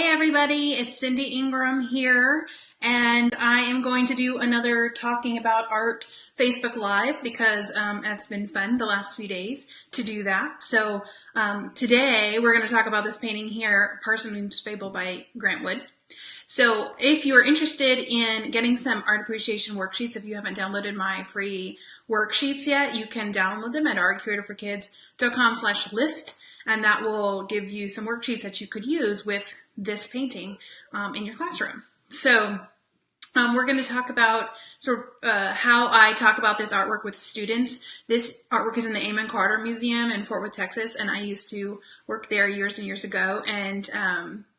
Hey everybody, it's Cindy Ingram here, and I am going to do another Talking About Art Facebook Live because it's been fun the last few days to do that. So today we're going to talk about this painting here, Parson, Weem's Fable by Grant Wood. So if you're interested in getting some art appreciation worksheets, if you haven't downloaded my free worksheets yet, you can download them at artcuratorforkids.com/list. And that will give you some worksheets that you could use with this painting in your classroom. So we're going to talk about how I talk about this artwork with students. This artwork is in the Amon Carter Museum in Fort Worth, Texas, and I used to work there years and years ago. And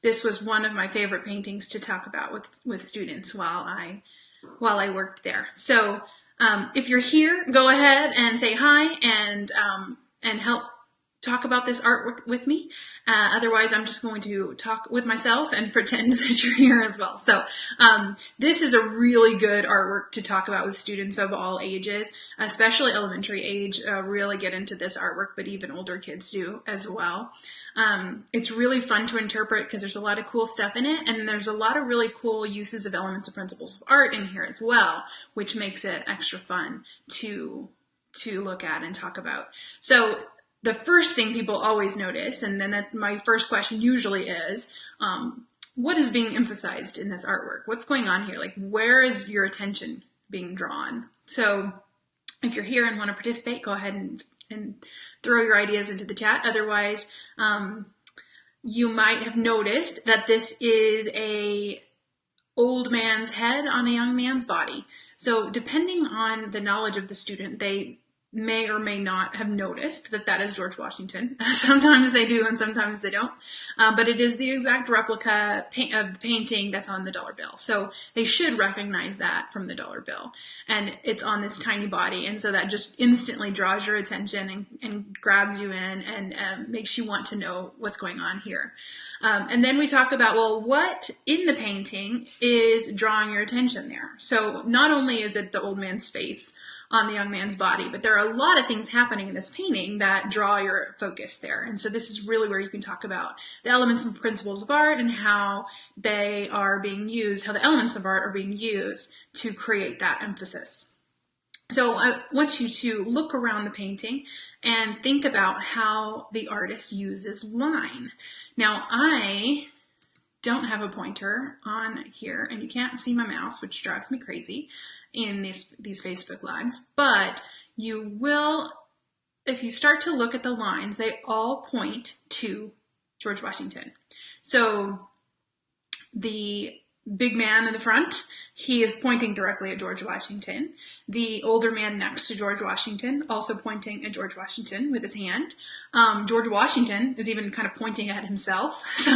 this was one of my favorite paintings to talk about with students while I worked there. So if you're here, go ahead and say hi and help talk about this artwork with me. Otherwise, I'm just going to talk with myself and pretend that you're here as well. So this is a really good artwork to talk about with students of all ages, especially elementary age. Really get into this artwork, but even older kids do as well. It's really fun to interpret because there's a lot of cool stuff in it, and there's a lot of really cool uses of elements and principles of art in here as well, which makes it extra fun to look at and talk about. So the first thing people always notice, and then my first question usually is, what is being emphasized in this artwork? What's going on here? Like, where is your attention being drawn? So if you're here and want to participate, go ahead and throw your ideas into the chat. Otherwise, you might have noticed that this is a old man's head on a young man's body. So depending on the knowledge of the student, they may or may not have noticed that is George Washington. Sometimes they do and sometimes they don't. But it is the exact replica of the painting that's on the dollar bill. So they should recognize that from the dollar bill. And it's on this tiny body. And so that just instantly draws your attention and grabs you in and makes you want to know what's going on here. And then we talk about, well, what in the painting is drawing your attention there? So not only is it the old man's face on the young man's body, but there are a lot of things happening in this painting that draw your focus there. And so this is really where you can talk about the elements and principles of art and how they are being used, how the elements of art are being used to create that emphasis. So I want you to look around the painting and think about how the artist uses line. Now, I don't have a pointer on here, and you can't see my mouse, which drives me crazy in these Facebook Lives, but you will, if you start to look at the lines, they all point to George Washington. So the big man in the front, he is pointing directly at George Washington. The older man next to George Washington, also pointing at George Washington with his hand. George Washington is even kind of pointing at himself. So,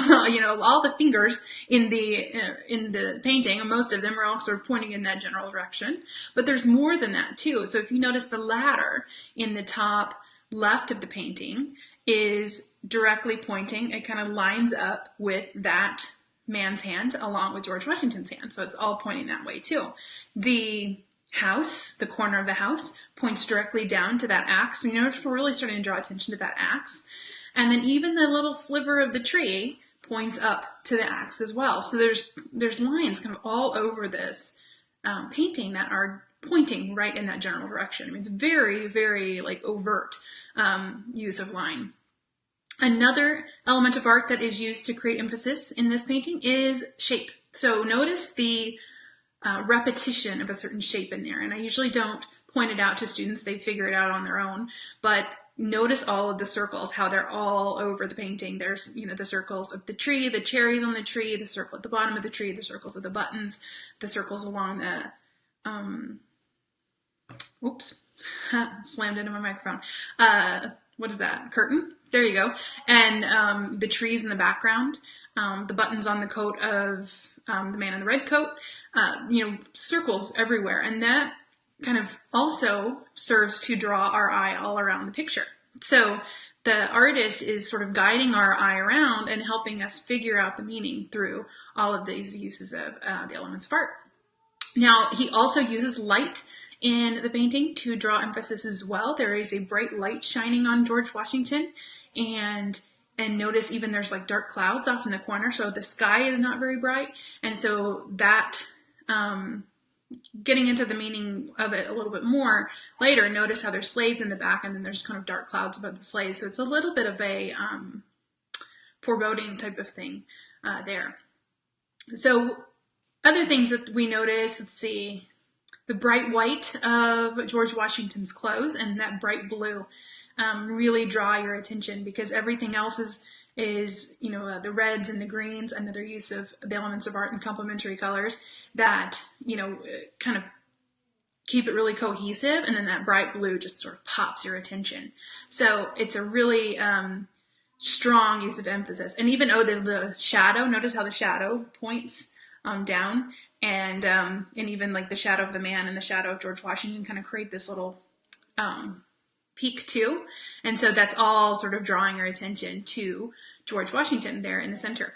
all the fingers in the painting, most of them are all sort of pointing in that general direction. But there's more than that too. So if you notice, the ladder in the top left of the painting is directly pointing. It kind of lines up with that man's hand along with George Washington's hand. So it's all pointing that way too. The house, the corner of the house, points directly down to that axe. So we're really starting to draw attention to that axe. And then even the little sliver of the tree points up to the axe as well. So there's lines kind of all over this painting that are pointing right in that general direction. I mean, it's very, very overt use of line. Another element of art that is used to create emphasis in this painting is shape. So notice the repetition of a certain shape in there. And I usually don't point it out to students. They figure it out on their own. But notice all of the circles, how they're all over the painting. There's, the circles of the tree, the cherries on the tree, the circle at the bottom of the tree, the circles of the buttons, the circles along the, oops, slammed into my microphone. What is that? Curtain? There you go. And the trees in the background, the buttons on the coat of the man in the red coat, circles everywhere. And that kind of also serves to draw our eye all around the picture. So the artist is sort of guiding our eye around and helping us figure out the meaning through all of these uses of the elements of art. Now, he also uses light in the painting to draw emphasis as well. There is a bright light shining on George Washington, and and notice even there's like dark clouds off in the corner. So the sky is not very bright. And so that, getting into the meaning of it a little bit more later, notice how there's slaves in the back and then there's kind of dark clouds above the slaves. So it's a little bit of a foreboding type of thing there. So other things that we notice, let's see, the bright white of George Washington's clothes and that bright blue really draw your attention, because everything else is the reds and the greens, another use of the elements of art and complementary colors that, kind of keep it really cohesive. And then that bright blue just sort of pops your attention. So it's a really strong use of emphasis. And even, the shadow, notice how the shadow points down, and even like the shadow of the man and the shadow of George Washington kind of create this little peak too. And so that's all sort of drawing your attention to George Washington there in the center.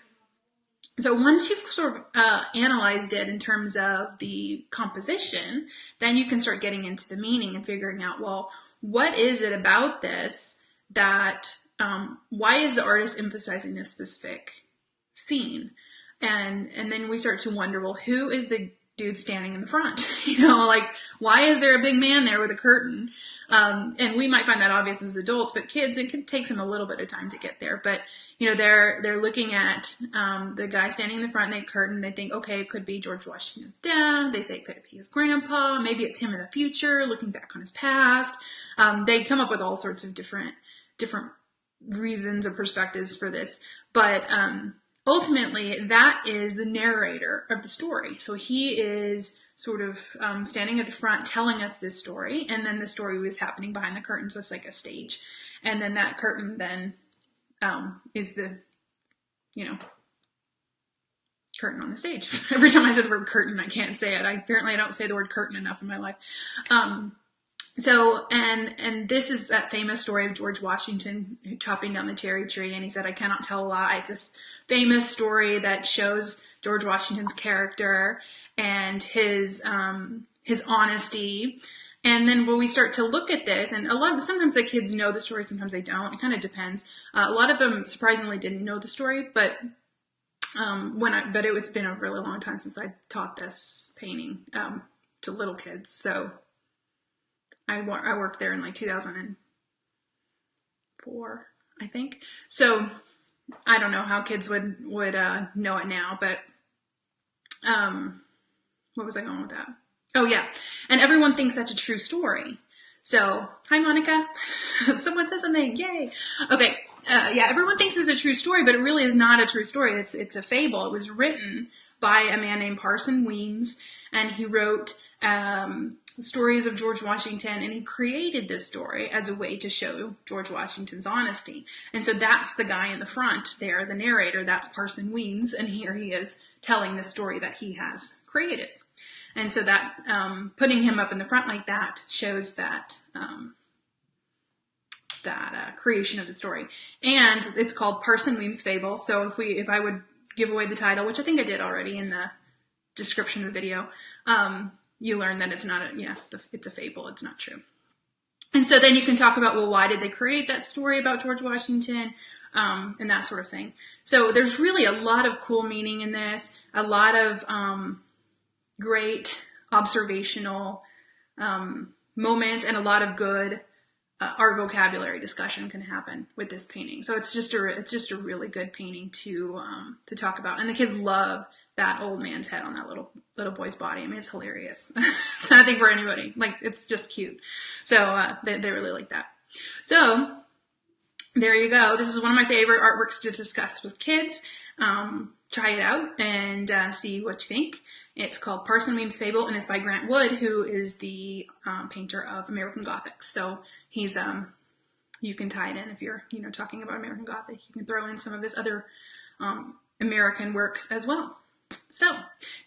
So once you've sort of analyzed it in terms of the composition, then you can start getting into the meaning and figuring out, well, what is it about this that, why is the artist emphasizing this specific scene? And then we start to wonder, well, who is the dude standing in the front? Like, why is there a big man there with a curtain? And we might find that obvious as adults, but kids, it takes them a little bit of time to get there. But, they're looking at the guy standing in the front, and they curtain. They think, okay, it could be George Washington's dad. They say it could be his grandpa. Maybe it's him in the future, looking back on his past. They come up with all sorts of different reasons or perspectives for this. But ultimately, that is the narrator of the story. So he is sort of standing at the front telling us this story, and then the story was happening behind the curtain, so it's like a stage. And then that curtain then is the, curtain on the stage. Every time I say the word curtain, I can't say it. Apparently I don't say the word curtain enough in my life. So, and this is that famous story of George Washington chopping down the cherry tree, and he said, "I cannot tell a lie." It's this famous story that shows George Washington's character and his honesty. And then when we start to look at this, and sometimes the kids know the story, sometimes they don't. It kind of depends. A lot of them surprisingly didn't know the story, but it's been a really long time since I taught this painting to little kids. So I worked there in like 2004, I think. So I don't know how kids would know it now, but what was I going with that? Oh yeah, and everyone thinks that's a true story. So hi Monica, someone said something, yay. Okay, everyone thinks it's a true story, but it really is not a true story. It's a fable. It was written by a man named Parson Weems, and he wrote stories of George Washington, and he created this story as a way to show George Washington's honesty. And so that's the guy in the front there, the narrator, that's Parson Weems, and here he is telling the story that he has created. And so that putting him up in the front like that shows that creation of the story. And it's called Parson Weems' Fable. So if I would give away the title, which I think I did already in the description of the video, you learn that it's not it's a fable. It's not true. And so then you can talk about, well, why did they create that story about George Washington, and that sort of thing. So there's really a lot of cool meaning in this, a lot of great observational moments, and a lot of good art vocabulary discussion can happen with this painting. So it's just a really good painting to talk about, and the kids love that old man's head on that little boy's body. I mean, it's hilarious. It's nothing for anybody. Like, it's just cute. So they really like that. So there you go. This is one of my favorite artworks to discuss with kids. Try it out and see what you think. It's called Parson Weems' Fable, and it's by Grant Wood, who is the painter of American Gothic. So he's you can tie it in if you're talking about American Gothic. You can throw in some of his other American works as well. So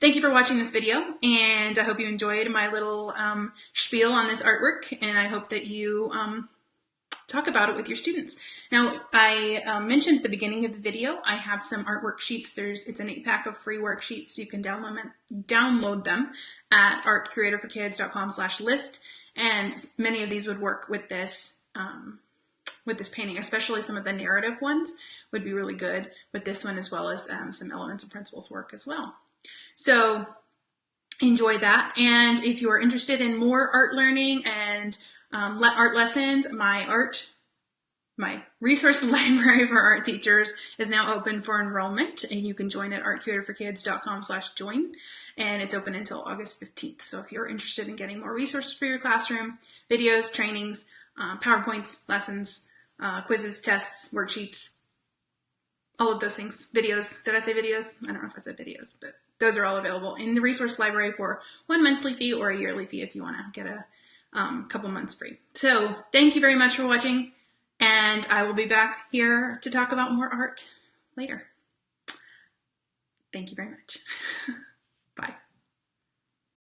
thank you for watching this video, and I hope you enjoyed my little spiel on this artwork, and I hope that you talk about it with your students. Now, I mentioned at the beginning of the video, I have some art worksheets. It's an 8-pack of free worksheets. So you can download them at artcreatorforkids.com/list, and many of these would work with this with this painting, especially some of the narrative ones would be really good with this one, as well as some elements and principles work as well. So enjoy that. And if you are interested in more art learning and art lessons, my resource library for art teachers is now open for enrollment, and you can join at artcuratorforkids.com/join, and it's open until August 15th. So if you're interested in getting more resources for your classroom, videos, trainings, PowerPoints, lessons, quizzes, tests, worksheets, all of those things, videos. Did I say videos? I don't know if I said videos, but those are all available in the resource library for one monthly fee or a yearly fee if you want to get a couple months free. So thank you very much for watching. And I will be back here to talk about more art later. Thank you very much.